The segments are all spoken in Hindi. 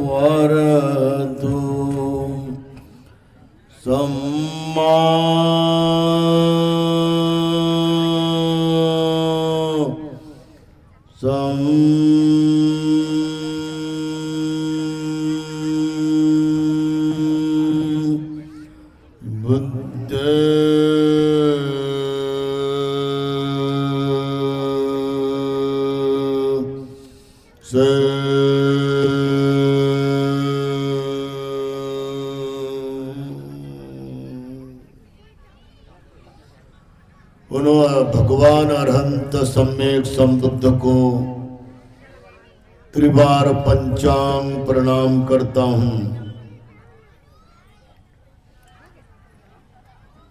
वरदु सम्मा बुद्ध पुनः भगवान अरहंत सम्यक संबुद्ध को त्रिबार पंचांग प्रणाम करता हूँ।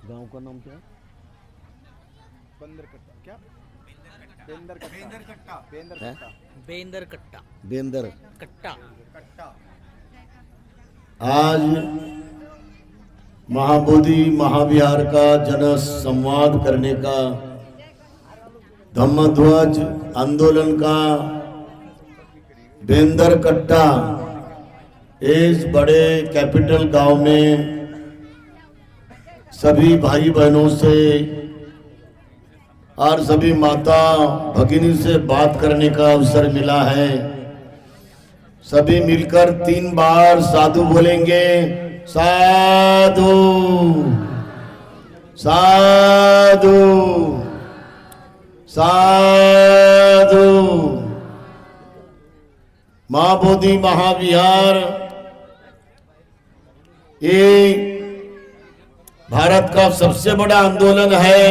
गांव का नाम क्या है? बेंदर कट्टा। बेंदर कट्टा। आज महाबोधि महाविहार का जन संवाद करने का, धम्मध्वज आंदोलन का बेंदर कट्टा इस बड़े कैपिटल गांव में सभी भाई बहनों से और सभी माता भगिनी से बात करने का अवसर मिला है। सभी मिलकर 3 बार साधु बोलेंगे। साधु साधु साधु। महाबोधि महाविहार ये भारत का सबसे बड़ा आंदोलन है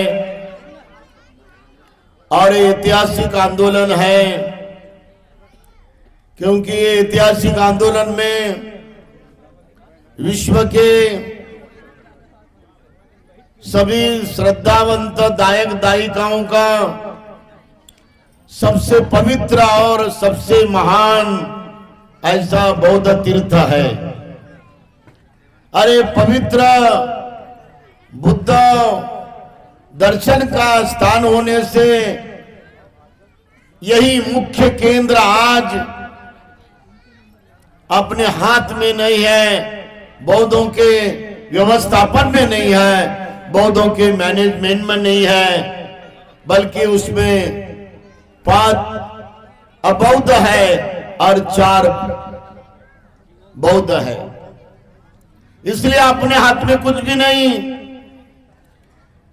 और ऐतिहासिक आंदोलन है, क्योंकि ये ऐतिहासिक आंदोलन में विश्व के सभी श्रद्धावंत दायक दायिकाओं का सबसे पवित्र और सबसे महान ऐसा बौद्ध तीर्थ है। अरे पवित्र बुद्ध दर्शन का स्थान होने से यही मुख्य केंद्र आज अपने हाथ में नहीं है, बौद्धों के व्यवस्थापन में नहीं है, बौद्धों के मैनेजमेंट में नहीं है, बल्कि उसमें 5 अबौद्ध है और 4 बौद्ध है। इसलिए अपने हाथ में कुछ भी नहीं,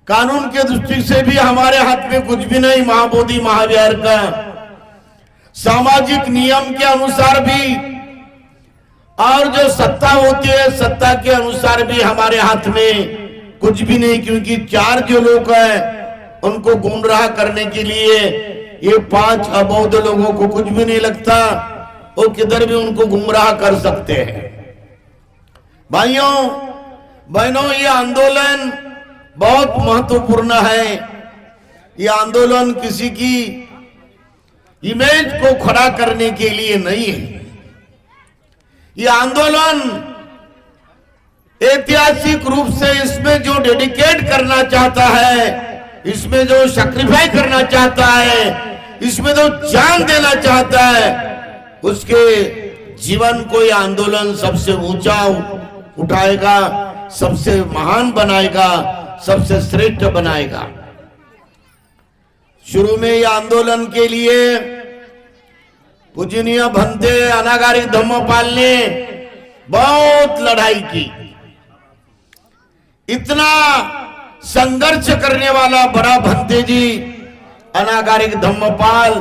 कानून के दृष्टि से भी हमारे हाथ में कुछ भी नहीं। महाबोधि महाविहार का सामाजिक नियम के अनुसार भी और जो सत्ता होती है सत्ता के अनुसार भी हमारे हाथ में कुछ भी नहीं, क्योंकि 4 जो लोग हैं उनको गुमराह करने के लिए ये 5 अबौद्ध लोगों को कुछ भी नहीं लगता, वो किधर भी उनको गुमराह कर सकते हैं। भाइयों बहनों, ये आंदोलन बहुत महत्वपूर्ण है। ये आंदोलन किसी की इमेज को खड़ा करने के लिए नहीं है। ये आंदोलन ऐतिहासिक रूप से इसमें जो डेडिकेट करना चाहता है, इसमें जो सैक्रिफाई करना चाहता है, इसमें जो जान देना चाहता है, उसके जीवन को ये आंदोलन सबसे ऊंचा उठाएगा, सबसे महान बनाएगा, सबसे श्रेष्ठ बनाएगा। शुरू में ये आंदोलन के लिए पूजनीय भंते अनागारिक धम्मपाल ने बहुत लड़ाई की। इतना संघर्ष करने वाला बड़ा भंते जी अनागारिक धम्मपाल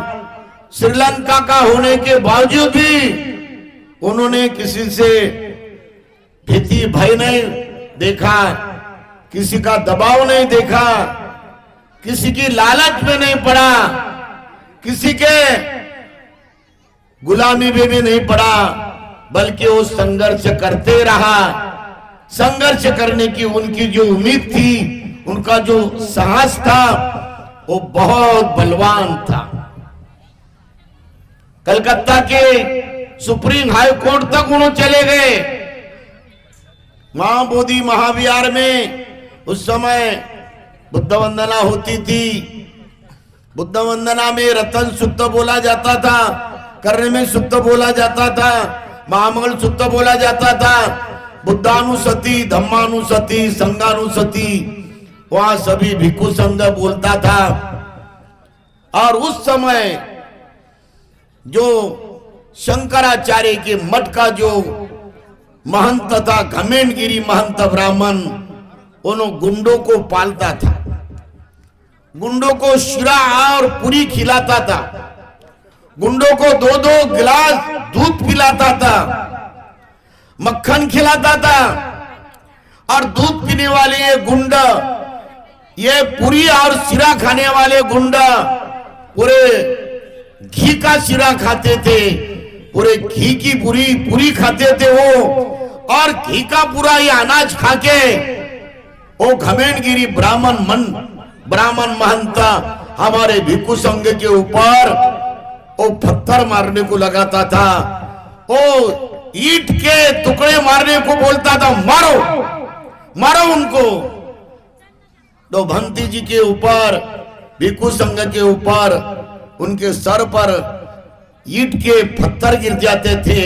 श्रीलंका का होने के बावजूद भी उन्होंने किसी से भीति भय नहीं देखा, किसी का दबाव नहीं देखा, किसी की लालच में नहीं पड़ा, किसी के गुलामी में भी नहीं पड़ा, बल्कि वो संघर्ष करते रहा। संघर्ष करने की उनकी जो उम्मीद थी, उनका जो साहस था, वो बहुत बलवान था। कलकत्ता के सुप्रीम हाई कोर्ट तक उन्होंने चले गए। महाबोधि महाविहार में उस समय बुद्ध वंदना होती थी। बुद्ध वंदना में रतन शुद्ध बोला जाता था, करने में शुद्ध बोला जाता था। महामंगल सूत्र बोला जाता था, बुद्धानुसति, धम्मानुसति, संघानुसति, वहां सभी भिक्षु संघ बोलता था। और उस समय जो शंकराचार्य के मठ का जो महंत था, घमेंडगिरी महंत ब्राह्मण, उन गुंडों को पालता था, गुंडों को शिरा और पूरी खिलाता था, गुंडों को 2-2 गिलास दूध पिलाता था, मक्खन खिलाता था। और दूध पीने वाले ये गुंड, ये पूरी और शिरा खाने वाले गुंड पूरे घी का शिरा खाते थे, पूरे घी की पूरी खाते थे वो, और घी का पूरा ये अनाज खाके वो घमेंडगिरी ब्राह्मण महंत हमारे भिक्षु संघ के ऊपर वो पत्थर मारने को लगाता था, वो ईंट के टुकड़े मारने को बोलता था, मारो उनको। तो भंती जी के ऊपर, भिक्षु संघ के ऊपर, उनके सर पर ईंट के पत्थर गिर जाते थे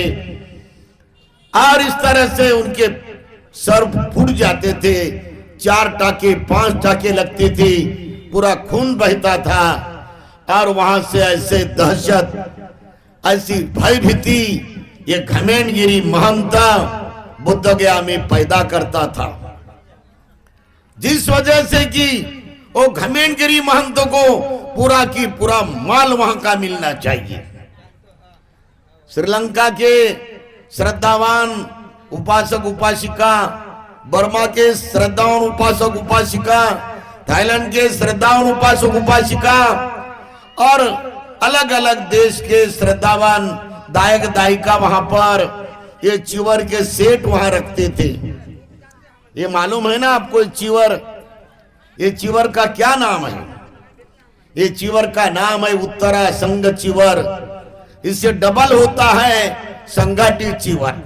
और इस तरह से उनके सर फूट जाते थे। 4 टाके 5 टाके लगते थे, पूरा खून बहता था। और वहां से ऐसे दहशत, ऐसी भयभीति ये घमेंडगिरी महंत बुद्ध गया में पैदा करता था, जिस वजह से कि वो घमेंडगिरी महंत को पूरा की पूरा माल वहां का मिलना चाहिए। श्रीलंका के श्रद्धावान उपासक उपासिका, बर्मा के श्रद्धावान उपासक उपासिका, थाईलैंड के श्रद्धावान उपासक उपासिका और अलग अलग देश के श्रद्धावान दायक दायिका वहां पर ये चिवर के सेट वहां रखते थे। ये मालूम है ना आपको चिवर? ये चिवर का क्या नाम है? ये चिवर का नाम है उत्तरा संघ चिवर। इससे डबल होता है संघाटी चिवर।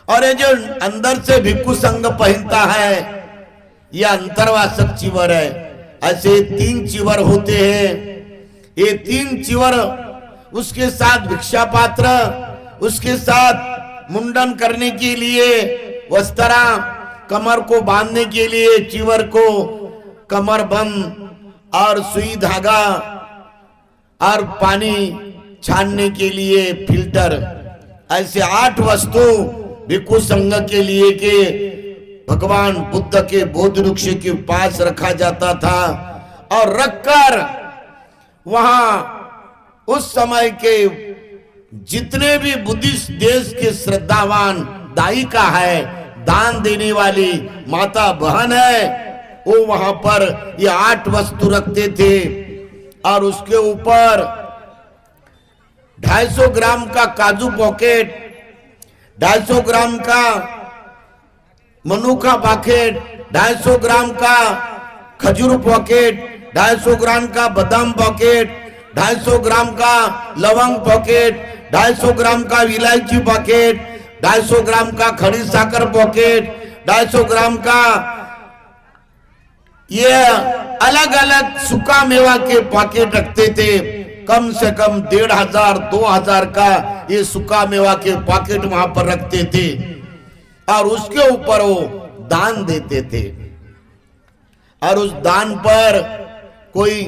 और ये जो अंदर से भिक्षु संघ पहनता है, यह अंतर्वासक चिवर है। ऐसे 3 चिवर होते हैं। ये 3 चिवर, उसके साथ भिक्षा पात्र, उसके साथ मुंडन करने के लिए वस्त्रा, कमर को बांधने के लिए चिवर को कमर बंद और सुई धागा और पानी छानने के लिए फिल्टर, ऐसे 8 वस्तु भिक्षु संघ के लिए के भगवान बुद्ध के बोध वृक्ष के पास रखा जाता था। और रखकर वहां उस समय के जितने भी बुद्धिस्ट देश के श्रद्धावान दायिका है, दान देने वाली माता बहन है, वो वहां पर ये 8 वस्तु रखते थे। और उसके ऊपर 250 ग्राम का काजू पॉकेट, 250 ग्राम का मनुका पॉकेट, 250 ग्राम का खजूर पॉकेट, 250 ग्राम का बादाम पॉकेट, 250 ग्राम का लवंग पॉकेट, 250 ग्राम का इलायची पॉकेट, 250 ग्राम का खड़ी साकर पॉकेट, 250 ग्राम का ये अलग अलग सूखा मेवा के पॉकेट रखते थे। कम से कम 1500-2000 का ये सूखा मेवा के पॉकेट वहां पर रखते थे। और उसके ऊपर वो दान देते थे। और उस दान पर कोई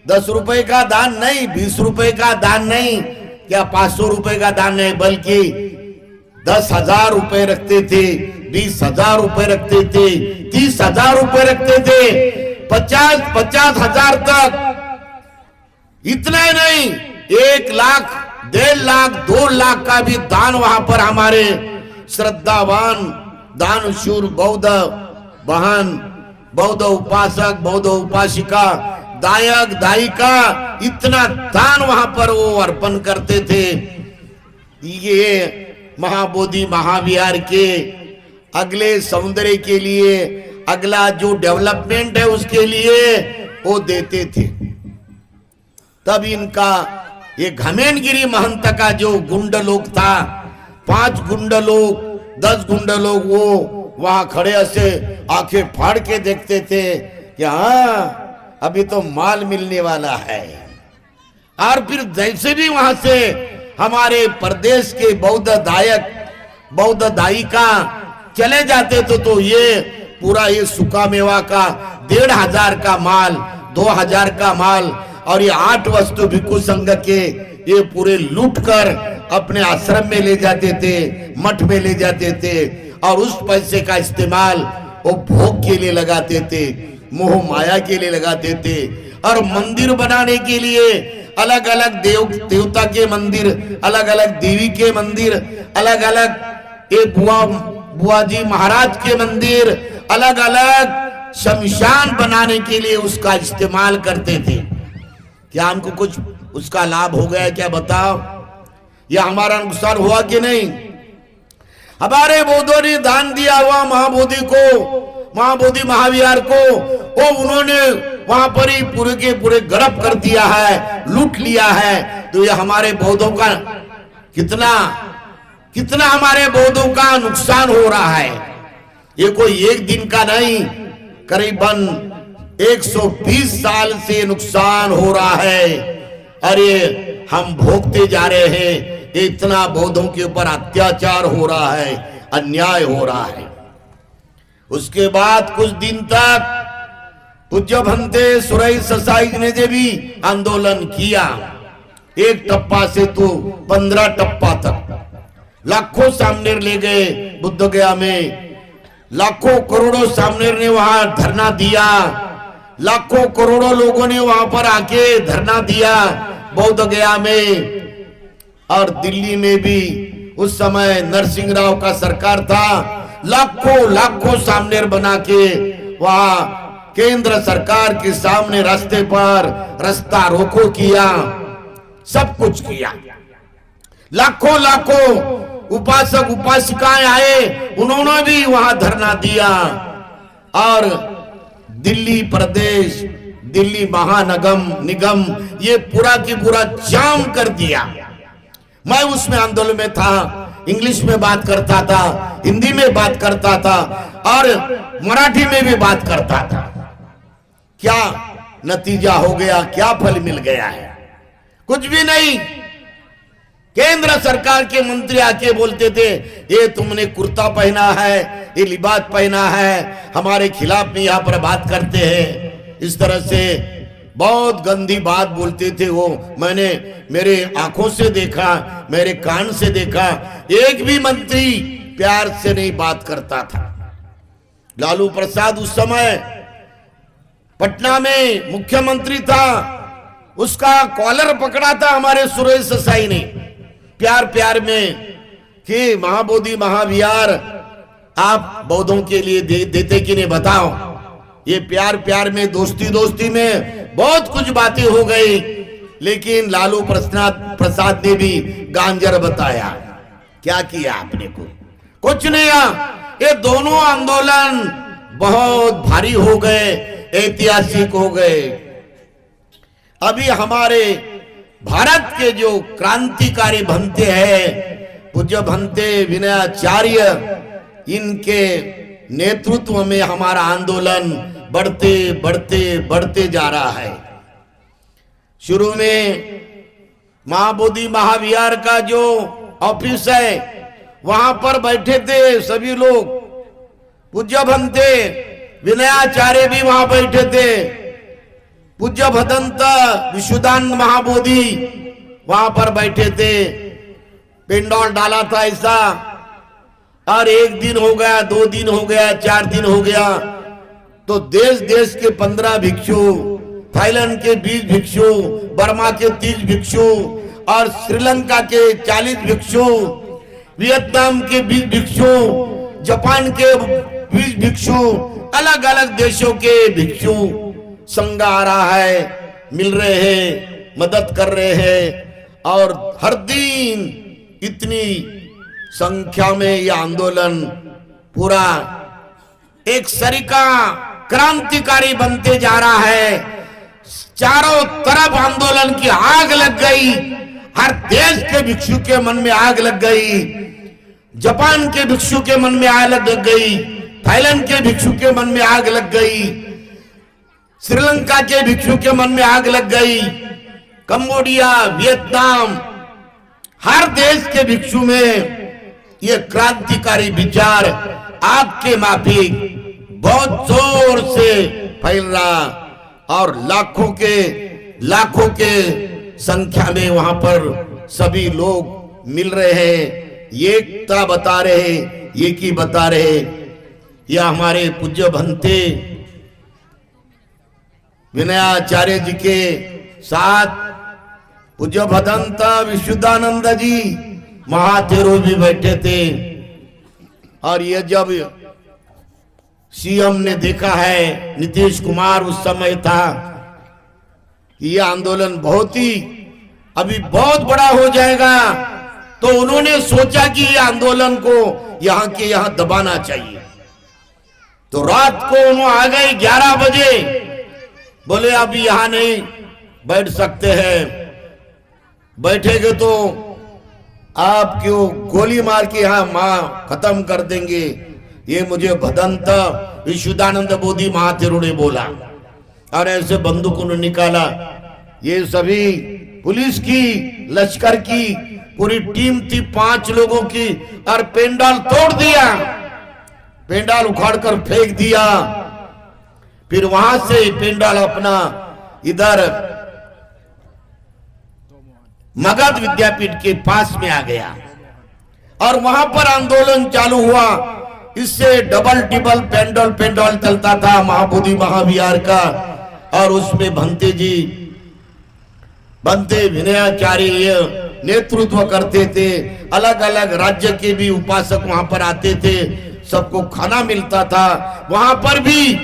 10 रुपए का दान नहीं, 20 रुपए का दान नहीं, क्या 500 रुपए का दान नहीं, बल्कि 10,000 रुपए रखते थे, 20,000 रुपए रखते थे, 30,000 रुपए रखते थे, 50,000 तक। इतना ही नहीं, 1 लाख, 1.5 लाख, 2 लाख का भी दान वहां पर हमारे श्रद्धावान दानशूर बौद्ध बहन, बौद्ध उपासक, बौद्ध उपासिका, दायक दायिका इतना दान वहां पर वो अर्पण करते थे। ये महाबोधि महाविहार के अगले सौंदर्य के लिए, अगला जो डेवलपमेंट है उसके लिए वो देते थे। तब इनका ये घमेंडगिरी महंत का जो गुंड लोग था, 5 गुंड लोग, 10 गुंड लोग, वो वहां खड़े ऐसे आंखें फाड़ के देखते थे कि हाँ अभी तो माल मिलने वाला है। और फिर जैसे भी वहां से हमारे प्रदेश के बौद्ध दायिका चले जाते तो ये पूरा ये सूखा मेवा का 1500 का माल, 2000 का माल और ये 8 वस्तु भिक्षु संघ के ये पूरे लूट कर अपने आश्रम में ले जाते थे, मठ में ले जाते थे और उस पैसे का इस्तेमाल वो भोग के लिए लगाते थे, मोह माया के लिए लगाते थे और मंदिर बनाने के लिए अलग अलग देवता के मंदिर, अलग अलग देवी के मंदिर, अलग अलग ये बुआ जी महाराज के मंदिर, अलग अलग शमशान बनाने के लिए उसका इस्तेमाल करते थे। क्या हमको कुछ उसका लाभ हो गया क्या बताओ? या हमारा नुकसान हुआ कि नहीं? हमारे बौद्धों ने दान दिया हुआ महाबोधि को, महाबोधि महाविहार को, वो उन्होंने वहां पर ही पूरे के पूरे गर्भ कर दिया है, लूट लिया है। तो ये हमारे बौद्धों का कितना हमारे बौद्धों का नुकसान हो रहा है। ये कोई एक दिन का नहीं, करीबन 120 साल से नुकसान हो रहा है। अरे हम भोगते जा रहे हैं, इतना बौद्धों के ऊपर अत्याचार हो रहा है, अन्याय हो रहा है। उसके बाद कुछ दिन तक पूज्य भंते सुरई ससाई ने भी आंदोलन किया, एक टप्पा से तो 15 टप्पा तक लाखों सामने ले गए। बुद्ध गया में लाखों करोड़ों सामने ने वहां धरना दिया, लाखों करोड़ों लोगों ने वहां पर आके धरना दिया बौद्ध गया में। और दिल्ली में भी उस समय नरसिंह राव का सरकार था, लाखों सामने बना के वहां केंद्र सरकार के सामने रास्ते पर रास्ता रोको किया, सब कुछ किया। लाखों उपासक उपासिकाएं आए, उन्होंने भी वहां धरना दिया। और दिल्ली प्रदेश, दिल्ली निगम ये पूरा की पूरा जाम कर दिया। मैं उसमें आंदोलन में था, इंग्लिश में बात करता था, हिंदी में बात करता था और मराठी में भी बात करता था। क्या नतीजा हो गया, क्या फल मिल गया है? कुछ भी नहीं। केंद्र सरकार के मंत्री आके बोलते थे, ये तुमने कुर्ता पहना है, ये लिबास पहना है, हमारे खिलाफ में यहाँ पर बात करते हैं। इस तरह से बहुत गंदी बात बोलते थे वो। मैंने मेरे आंखों से देखा, मेरे कान से देखा, एक भी मंत्री प्यार से नहीं बात करता था। लालू प्रसाद उस समय पटना में मुख्यमंत्री था, उसका कॉलर पकड़ा था हमारे सुरेश ससाई ने प्यार में कि महाबोधि महाविहार आप बौद्धों के लिए देते कि नहीं बताओ। ये प्यार में दोस्ती में बहुत कुछ बातें हो गई, लेकिन लालू प्रसाद ने भी गांजर बताया। क्या किया आपने? कुछ नहीं। ये दोनों आंदोलन बहुत भारी हो गए, ऐतिहासिक हो गए। अभी हमारे भारत के जो क्रांतिकारी भंते हैं, पूज्य भंते विनयाचार्य, इनके नेतृत्व में हमारा आंदोलन बढ़ते जा रहा है। शुरू में महाबोधि महाविहार का जो ऑफिस है वहां पर बैठे थे सभी लोग, पूज्य भंते विनयाचार्य भी वहां बैठे थे, पूज्य भदंत विशुद्धानंद महाबोधि वहां पर बैठे थे। पेंडॉल डाला था ऐसा, और 1 दिन हो गया, 2 दिन हो गया, 4 दिन हो गया तो देश के 15 भिक्षु, थाईलैंड के 20 भिक्षु, बर्मा के 30 भिक्षु और श्रीलंका के 40 भिक्षु, वियतनाम के 20 भिक्षु, जापान के 20 भिक्षु, अलग अलग देशों के भिक्षु संघ आ रहा है, मिल रहे हैं, मदद कर रहे हैं। और हर दिन इतनी संख्या में यह आंदोलन पूरा एक सरीका क्रांतिकारी बनते जा रहा है। चारों तरफ आंदोलन की आग लग गई, हर देश के भिक्षु के मन में आग लग गई, जापान के भिक्षु के मन में आग लग गई, थाईलैंड के भिक्षु के मन में आग लग गई, श्रीलंका के भिक्षु के मन में आग लग गई, कंबोडिया, वियतनाम, हर देश के भिक्षु में ये क्रांतिकारी विचार आग के माफिक बहुत जोर से फैल रहा और लाखों के संख्या में वहां पर सभी लोग मिल रहे हैं, एकता बता रहे, एक ही बता रहे। यह हमारे पूज्य भंते विनयाचार्य जी के साथ पूज्य भदंत विशुद्धानंद जी महाथेरो भी बैठे थे। और ये जब सीएम ने देखा है, नीतीश कुमार उस समय था, कि यह आंदोलन अभी बहुत बड़ा हो जाएगा, तो उन्होंने सोचा कि ये आंदोलन को यहाँ दबाना चाहिए। तो रात को उन्होंने आ गए 11 बजे, बोले अभी यहां नहीं बैठ सकते हैं, बैठेंगे तो आप क्यों गोली मार के यहां खत्म कर देंगे। ये मुझे भदंत विशुद्धानंद बोधि महाथेरो ने बोला और ऐसे बंदूक उन्होंने निकाला। ये सभी पुलिस की, लश्कर की पूरी टीम थी, 5 लोगों की, और पेंडाल तोड़ दिया, पेंडाल उखाड़कर फेंक दिया। फिर वहां से पेंडाल अपना इधर मगध विद्यापीठ के पास में आ गया और वहां पर आंदोलन चालू हुआ। इससे डबल टिबल पेंडाल चलता था महाबोधि महाविहार का, और उसमें भंते विनयाचार्य नेतृत्व करते थे। अलग अलग राज्य के भी उपासक वहां पर आते थे, सबको खाना मिलता था। वहां पर भी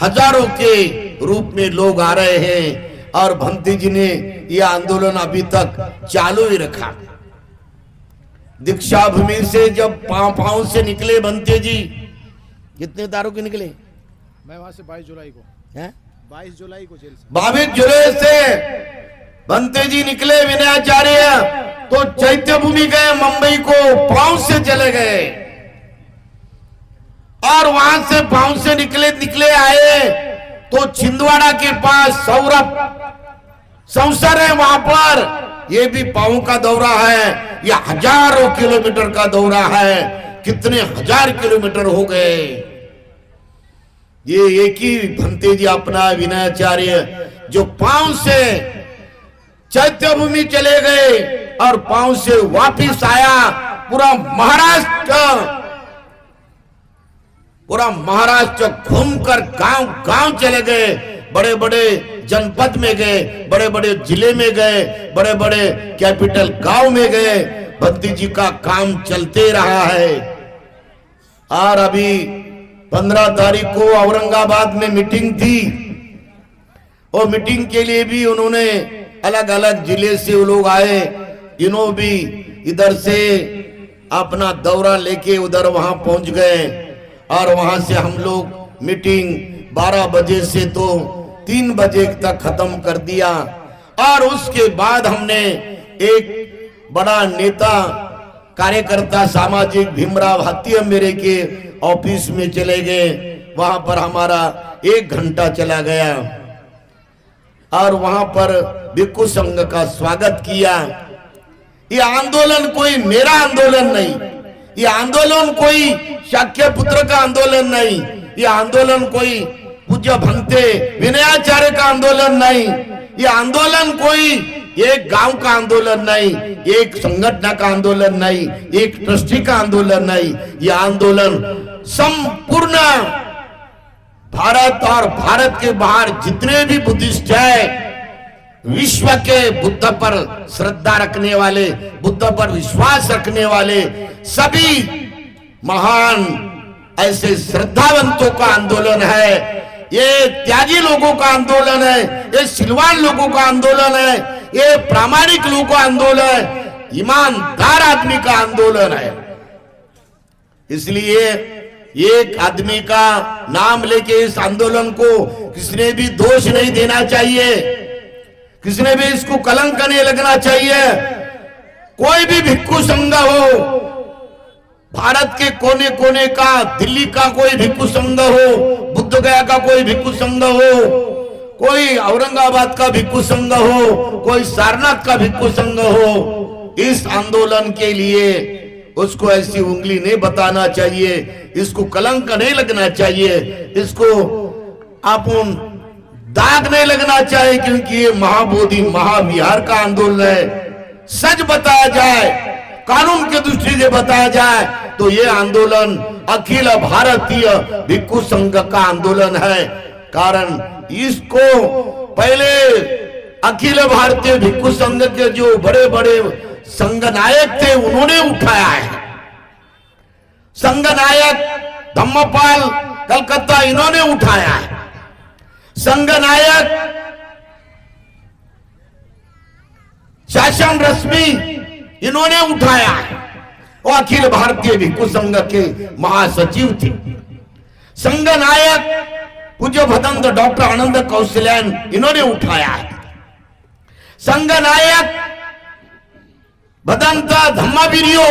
हजारों के रूप में लोग आ रहे हैं और भंते जी ने यह आंदोलन अभी तक चालू ही रखा। दीक्षा भूमि से जब पांव से निकले भंते जी, कितने तारों के निकले? मैं वहां से 22 जुलाई को है, 22 जुलाई को जेल से 22 जुलाई से भंते जी निकले विनयाचार्य, तो चैत्य भूमि गए, मुंबई को पांव से चले गए और वहां से पांव से निकले आए तो छिंदवाड़ा के पास संसर है, वहां पर ये भी पांव का दौरा है। यह हजारों किलोमीटर का दौरा है, कितने हजार किलोमीटर हो गए। ये एक ही भंते जी अपना विनयाचार्य जो पांव से चैत्य भूमि चले गए और पांव से वापिस आया। पूरा महाराष्ट्र घूमकर गांव चले गए, बड़े बड़े जनपद में गए, बड़े बड़े जिले में गए, बड़े बड़े कैपिटल गांव में गए। भंते जी का काम चलते रहा है। और अभी 15 तारीख को औरंगाबाद में मीटिंग थी, और मीटिंग के लिए भी उन्होंने अलग अलग जिले से वो लोग आए, इन्हों भी इधर से अपना दौरा लेके उधर वहां पहुंच गए। और वहां से हम लोग मीटिंग 12 बजे से तो 3 बजे तक खत्म कर दिया। और उसके बाद हमने एक बड़ा नेता कार्यकर्ता सामाजिक भीमराव हाथी मेरे के ऑफिस में चले गए। वहां पर हमारा 1 घंटा चला गया और वहां पर भिक्षु संघ का स्वागत किया। ये आंदोलन कोई मेरा आंदोलन नहीं, ये आंदोलन कोई शाक्य पुत्र का आंदोलन नहीं, ये आंदोलन कोई पूज्य भंते विनयाचार्य का आंदोलन नहीं, ये आंदोलन कोई एक गांव का आंदोलन नहीं, एक संगठन का आंदोलन नहीं, एक ट्रस्टी का आंदोलन नहीं। ये आंदोलन संपूर्ण भारत और भारत के बाहर जितने भी बुद्धिस्ट है, विश्व के बुद्ध पर श्रद्धा रखने वाले, बुद्ध पर विश्वास रखने वाले सभी महान ऐसे श्रद्धावंतों का आंदोलन है। ये त्यागी लोगों का आंदोलन है, ये सिलवान लोगों का आंदोलन है, ये प्रामाणिक लोगों का आंदोलन है, ईमानदार आदमी का आंदोलन है। इसलिए एक आदमी का नाम लेके इस आंदोलन को किसने भी दोष नहीं देना चाहिए, किसने भी इसको कलंक नहीं लगना चाहिए। कोई भी भिक्षु संघ हो, भारत के कोने कोने का, दिल्ली का कोई भिक्षु संघ हो, बुद्ध गया का कोई भिक्षु संघ हो, कोई औरंगाबाद का भिक्षु संघ हो, कोई सारनाथ का भिक्षु संघ हो, इस आंदोलन के लिए उसको ऐसी उंगली नहीं बताना चाहिए, इसको कलंक नहीं लगना चाहिए, इसको अपन दाग नहीं लगना चाहिए, क्योंकि ये महाबोधि महाविहार का आंदोलन है। सच बताया जाए, कानून की दृष्टि से बताया जाए तो ये आंदोलन अखिल भारतीय भिक्षु संघ का आंदोलन है। कारण इसको पहले अखिल भारतीय भिक्षु संघ के जो बड़े बड़े संघ नायक थे उन्होंने उठाया है। संघ नायक धम्मपाल कलकत्ता इन्होंने उठाया है। संघ नायक शासन रश्मि इन्होंने उठाया है। वो अखिल भारतीय भिक्षु संघ के महासचिव थे। संघ नायक पूज्य भदंत डॉक्टर आनंद कौशल्यान इन्होंने उठाया है। संघ नायक भदंत धम्मावीरियो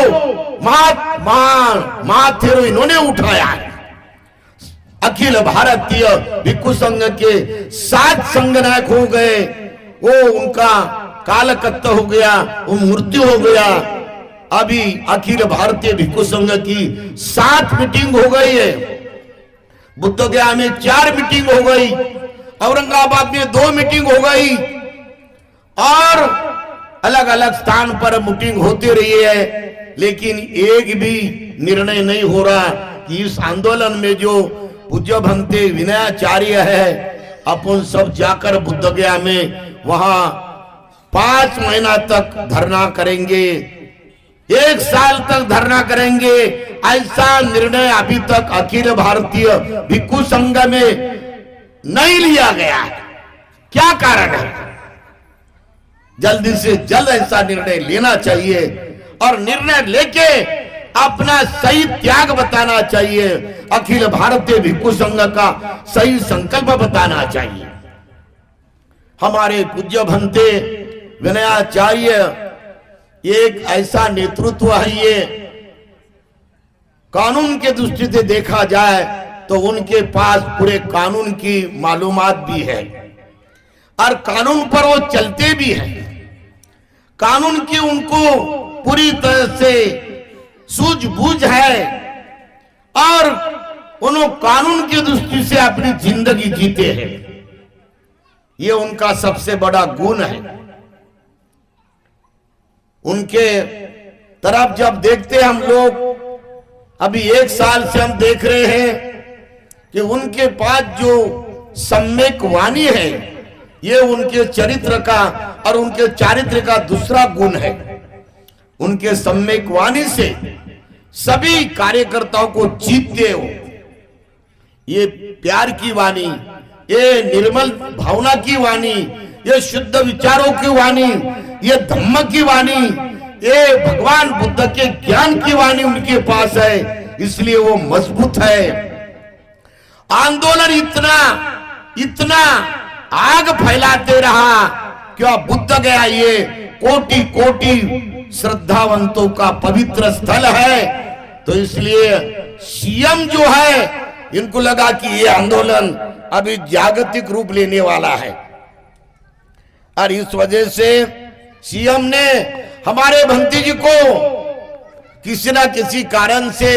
महाथेरो इन्होंने उठाया है। अखिल भारतीय भिक्षु संघ के 7 संघ नायक हो गए, वो उनका कालकत्ता हो गया, वो मृत्यु हो गया। अभी अखिल भारतीय भिक्षु संघ की 7 मीटिंग हो गई है। बुद्धगया में 4 मीटिंग हो गई, औरंगाबाद में 2 मीटिंग हो गई, और अलग अलग स्थान पर मीटिंग होती रही है, लेकिन एक भी निर्णय नहीं हो रहा कि इस आंदोलन में जो पूज्य भंते विनयाचार्य है, अपन सब जाकर बुद्धगया में वहां 5 महीना तक धरना करेंगे, 1 साल तक धरना करेंगे। ऐसा निर्णय अभी तक अखिल भारतीय भिक्षु संघ में नहीं लिया गया। क्या कारण है? जल्दी से जल्द ऐसा निर्णय लेना चाहिए और निर्णय लेके अपना सही त्याग बताना चाहिए। अखिल भारतीय भिक्षु संघ का सही संकल्प बताना चाहिए। हमारे पूज्य भंते विनयाचार्य एक ऐसा नेतृत्व है, ये कानून के दृष्टि से देखा जाए तो उनके पास पूरे कानून की मालूमात भी है और कानून पर वो चलते भी हैं। कानून की उनको पूरी तरह से सूझबूझ है और उन्होंने कानून की दृष्टि से अपनी जिंदगी जीते हैं। ये उनका सबसे बड़ा गुण है। उनके तरफ जब देखते हम लोग, अभी 1 साल से हम देख रहे हैं कि उनके पास जो सम्यक वाणी है, ये उनके चरित्र का और उनके चारित्र का दूसरा गुण है। उनके सम्यक वाणी से सभी कार्यकर्ताओं को जीतते हो। ये प्यार की वाणी, ये निर्मल भावना की वाणी, ये शुद्ध विचारों की वाणी, ये धम्म की वाणी, ये भगवान बुद्ध के ज्ञान की वाणी उनके पास है, इसलिए वो मजबूत है। आंदोलन इतना आग फैलाते रहा कि बुद्ध गया ये कोटि कोटि श्रद्धावंतों का पवित्र स्थल है। तो इसलिए सीएम जो है, इनको लगा कि ये आंदोलन अभी जागतिक रूप लेने वाला है, और इस वजह से सीएम ने हमारे भंती जी को किसी ना किसी कारण से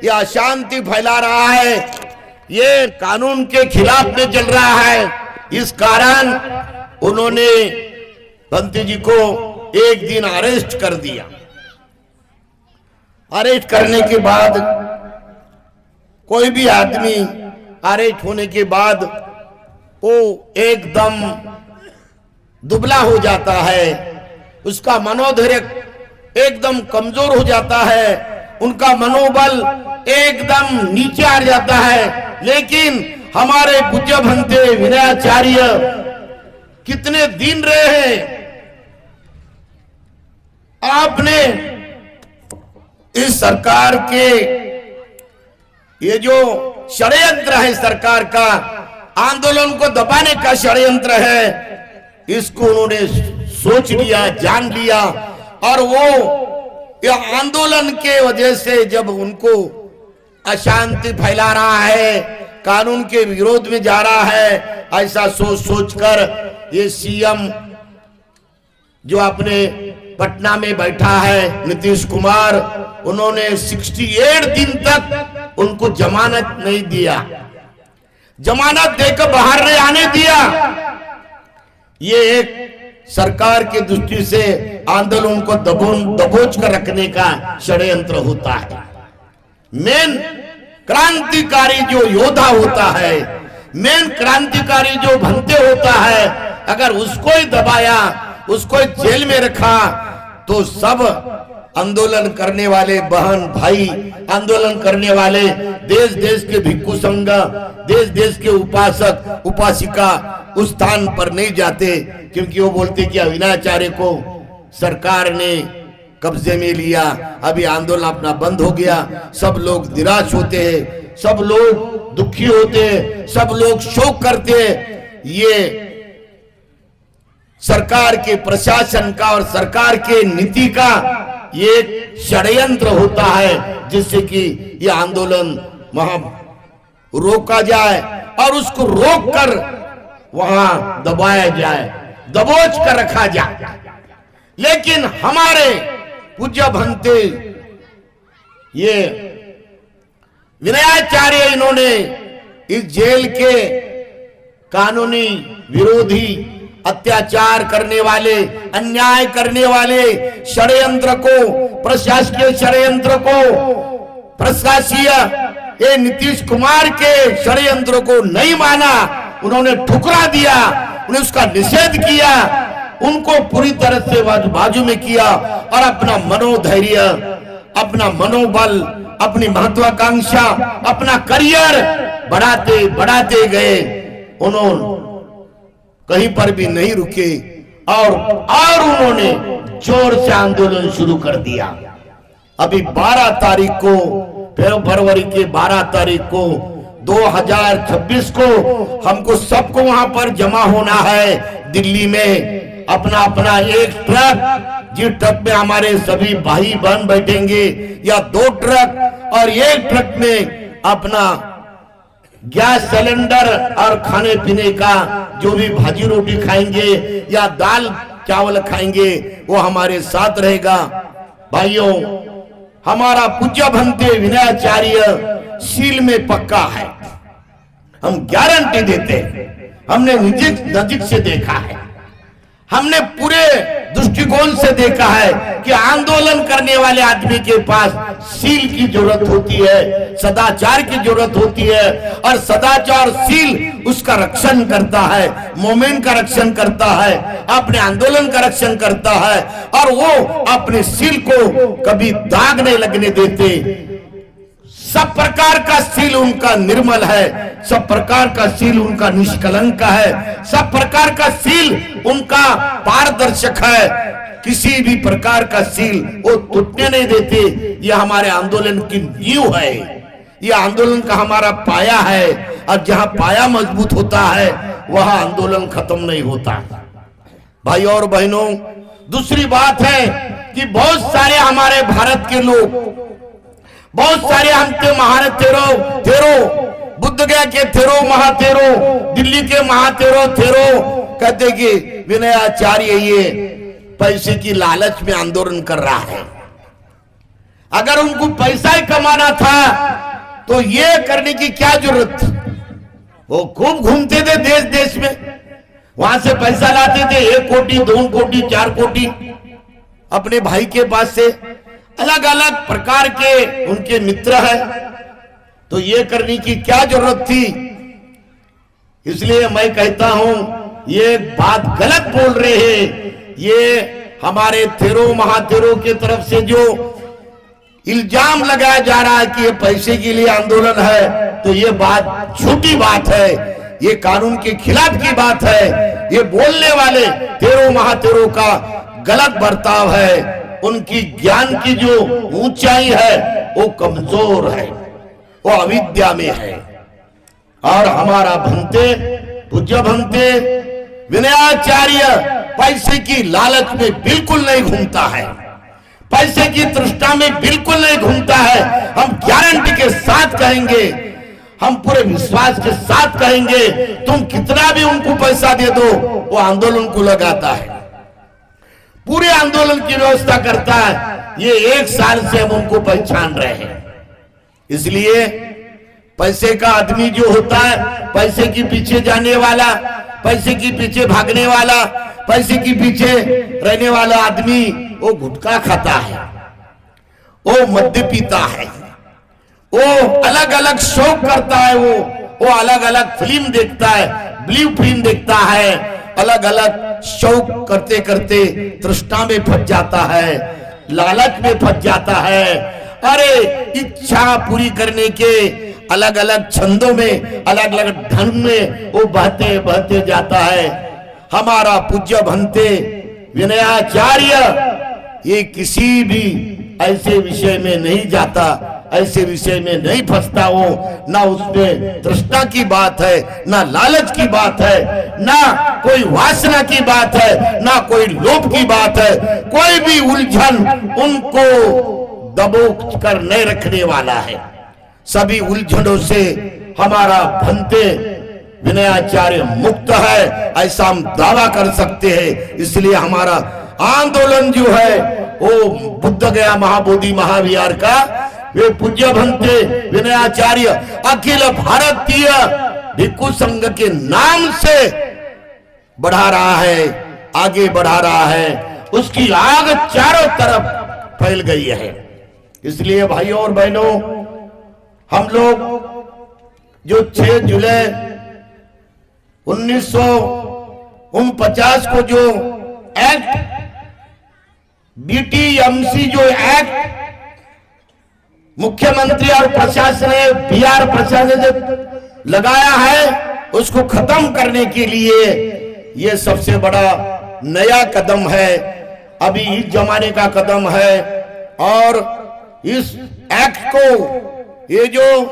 ये अशांति फैला रहा है, ये कानून के खिलाफ में चल रहा है, इस कारण उन्होंने भंती जी को एक दिन अरेस्ट कर दिया। अरेस्ट करने के बाद कोई भी आदमी अरेस्ट होने के बाद वो एकदम दुबला हो जाता है, उसका मनोधैर्य एकदम कमजोर हो जाता है, उनका मनोबल एकदम नीचे आ जाता है। लेकिन हमारे पूज्य भंते विनयाचार्य कितने दिन रहे हैं। आपने इस सरकार के ये जो षड्यंत्र है, सरकार का आंदोलन को दबाने का षड्यंत्र है, इसको उन्होंने सोच लिया, जान लिया, और वो यह आंदोलन के वजह से जब उनको अशांति फैला रहा है, कानून के विरोध में जा रहा है, ऐसा सोच सोचकर ये सीएम जो अपने पटना में बैठा है नीतीश कुमार, उन्होंने 68 दिन तक उनको जमानत नहीं दिया, जमानत देकर बाहर नहीं आने दिया। ये एक सरकार की दृष्टि से आंदोलन को दबोच कर रखने का षड्यंत्र होता है। मेन क्रांतिकारी जो योद्धा होता है, मेन क्रांतिकारी जो भंते होता है, अगर उसको ही दबाया, उसको ही जेल में रखा, तो सब आंदोलन करने वाले बहन भाई, आंदोलन करने वाले देश देश के भिक्षु संघ, देश देश के उपासक उपासिका उस स्थान पर नहीं जाते, क्योंकि वो बोलते कि अविनाचार्य को सरकार ने कब्जे में लिया, अभी आंदोलन अपना बंद हो गया। सब लोग निराश होते हैं, सब लोग दुखी होते हैं, सब लोग शोक करते हैं। ये सरकार के प्रशासन का और सरकार के नीति का ये षड्यंत्र होता है, जिससे कि ये आंदोलन वहां रोका जाए और उसको रोक कर वहां दबाया जाए, दबोच कर रखा जाए। लेकिन हमारे पूज्य भंते ये विनयाचार्य, इन्होंने इस जेल के कानूनी विरोधी, अत्याचार करने वाले, अन्याय करने वाले षड्यंत्र को, प्रशासकीय षड्यंत्र को, प्रशासकीय ये नीतीश कुमार के षड्यंत्र को नहीं माना, उन्होंने ठुकरा दिया, उन्होंने उसका निषेध किया, उनको पूरी तरह से बाजू में किया और अपना मनोधैर्य, अपना मनोबल, अपनी महत्वाकांक्षा, अपना करियर बढ़ाते बढ़ाते गए। उन्होंने कहीं पर भी नहीं रुके और उन्होंने जोर से आंदोलन शुरू कर दिया। अभी 12 तारीख को, फरवरी के 12 तारीख को 2026 को हमको सबको वहां पर जमा होना है दिल्ली में। अपना अपना एक ट्रक, जिस ट्रक में हमारे सभी भाई बहन बैठेंगे, या 2 ट्रक, और एक ट्रक में अपना गैस सिलेंडर और खाने पीने का जो भी भाजी रोटी खाएंगे या दाल चावल खाएंगे, वो हमारे साथ रहेगा। भाइयों, हमारा पूज्य भंते विनयाचार्य सील में पक्का है, हम गारंटी देते हैं, हमने नजीक से देखा है, हमने पूरे दृष्टिकोण से देखा है कि आंदोलन करने वाले आदमी के पास सील की जरूरत होती है, सदाचार की जरूरत होती है, और सदाचार सील उसका रक्षण करता है, मोमेंट का रक्षण करता है, अपने आंदोलन का रक्षण करता है, और वो अपने सील को कभी दाग नहीं लगने देते। सब प्रकार का सील उनका निर्मल है, सब प्रकार का सील उनका निष्कलंक है, सब प्रकार का सील उनका पारदर्शक है, किसी भी प्रकार का सील वो टूटने नहीं देते। यह हमारे आंदोलन की नींव है, यह आंदोलन का हमारा पाया है, और जहां पाया मजबूत होता है वहां आंदोलन खत्म नहीं होता। भाई और बहनों, दूसरी बात है कि बहुत सारे हमारे भारत के लोग, बहुत सारे हमके महातेरो, बुद्ध गया के थेरो महातेरो, दिल्ली के महातेरो थेरो कहते कि विनयाचार्य ये पैसे की लालच में आंदोलन कर रहा है। अगर उनको पैसा ही कमाना था तो ये करने की क्या जरूरत थी? वो खूब घूमते थे देश देश में, वहां से पैसा लाते थे, 1 कोटी 2 कोटी 4 कोटी अपने भाई के पास से। अलग अलग प्रकार के उनके मित्र हैं, तो ये करने की क्या जरूरत थी? इसलिए मैं कहता हूं ये बात गलत बोल रहे हैं। ये हमारे थेरो महाथेरो की तरफ से जो इल्जाम लगाया जा रहा है कि ये पैसे के लिए आंदोलन है, तो ये बात झूठी बात है, ये कानून के खिलाफ की बात है। ये बोलने वाले थेरो महाथेरो का गलत बर्ताव है, उनकी ज्ञान की जो ऊंचाई है वो कमजोर है, वो अविद्या में है। और हमारा भंते, पूज्य भंते विनयाचार्य पैसे की लालच में बिल्कुल नहीं घूमता है, पैसे की तृष्णा में बिल्कुल नहीं घूमता है। हम गारंटी के साथ कहेंगे, हम पूरे विश्वास के साथ कहेंगे, तुम कितना भी उनको पैसा दे दो वो आंदोलन को लगाता है। पूरे आंदोलन की व्यवस्था करता है। ये 1 साल से हम उनको पहचान रहे हैं। इसलिए पैसे का आदमी जो होता है, पैसे के पीछे जाने वाला, पैसे के पीछे भागने वाला, पैसे के पीछे रहने वाला आदमी वो गुटखा खाता है, वो मद्य पीता है, वो अलग अलग शौक करता है, वो अलग अलग फिल्म देखता है, ब्लू फिल्म देखता है, अलग अलग शौक करते करते तृष्णा में फंस जाता है, लालच में फंस जाता है। अरे इच्छा पूरी करने के अलग अलग छंदों में, अलग अलग ढंग में वो बहते बहते जाता है। हमारा पूज्य भंते विनयाचार्य ये किसी भी ऐसे विषय में नहीं जाता, ऐसे विषय में नहीं फंसता। वो ना उसमें तृष्णा की बात है, ना लालच की बात है, ना कोई वासना की बात है, ना कोई लोभ की बात है। कोई भी उलझन उनको दबोच कर नहीं रखने वाला है। सभी उलझनों से हमारा भंते विनयाचार्य मुक्त है, ऐसा हम दावा कर सकते हैं। इसलिए हमारा आंदोलन जो है वो बुद्ध गया महाबोधि महाविहार का वे पूज्य भंते विनयाचार्य अखिल भारतीय भिक्षु संघ के नाम से बढ़ा रहा है, आगे बढ़ा रहा है। उसकी आग चारों तरफ फैल गई है। इसलिए भाइयों और बहनों, हम लोग जो 6 जुलाई 1949 को जो एक्ट BTMC जो एक्ट मुख्यमंत्री और प्रशासन ने, बिहार प्रशासन ने लगाया है, उसको खत्म करने के लिए ये सबसे बड़ा नया कदम है, अभी इस जमाने का कदम है। और इस एक्ट को, ये जो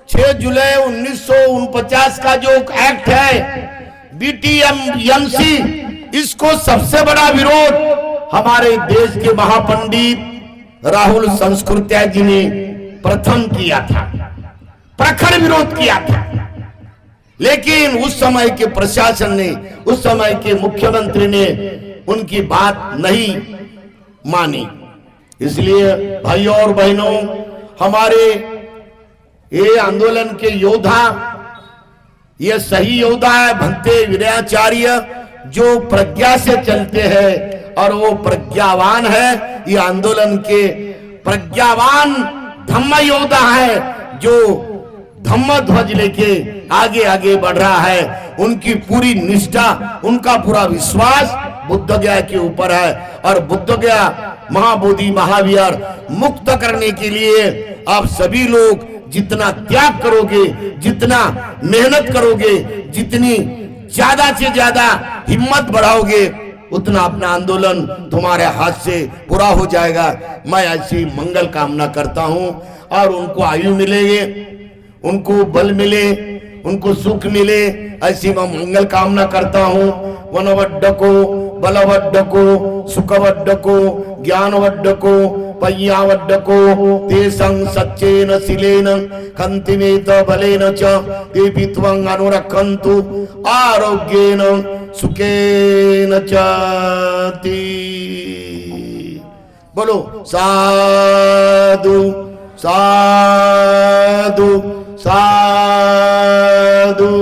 6 जुलाई 1949 का जो एक्ट है BTMC, इसको सबसे बड़ा विरोध हमारे देश के महापंडित राहुल संस्कृत्याय जी ने प्रथम किया था, प्रखर विरोध किया था। लेकिन उस समय के प्रशासन ने, उस समय के मुख्यमंत्री ने उनकी बात नहीं मानी। इसलिए भाइयों और बहनों, हमारे ये आंदोलन के योद्धा, ये सही योद्धा है भंते विनयाचार्य, जो प्रज्ञा से चलते हैं और वो प्रज्ञावान है। ये आंदोलन के प्रज्ञावान धम्म योद्धा है, जो धम्म ध्वज लेके आगे आगे बढ़ रहा है। उनकी पूरी निष्ठा, उनका पूरा विश्वास बुद्ध गया के ऊपर है। और बुद्ध गया महाबोधि महाविहार मुक्त करने के लिए आप सभी लोग जितना त्याग करोगे, जितना मेहनत करोगे, जितनी ज्यादा से ज्यादा हिम्मत बढ़ाओगे, उतना अपना आंदोलन तुम्हारे हाथ से पूरा हो जाएगा। मैं ऐसी मंगल कामना करता हूं और उनको आयु मिलेगी, उनको बल मिले, उनको सुख मिले, ऐसी मैं मंगल कामना करता हूं। वनवड्डको बलवड्डको सुखवड्डको ज्ञानवड्डको पय्यावड्डको तेसं सच्चेन शिलेन कन्तिमेत बलेन च तेऽपि त्वं अनुरक्षन्तु आरोग्येन सुखेन च ते। बोलो साधु साधु साधु।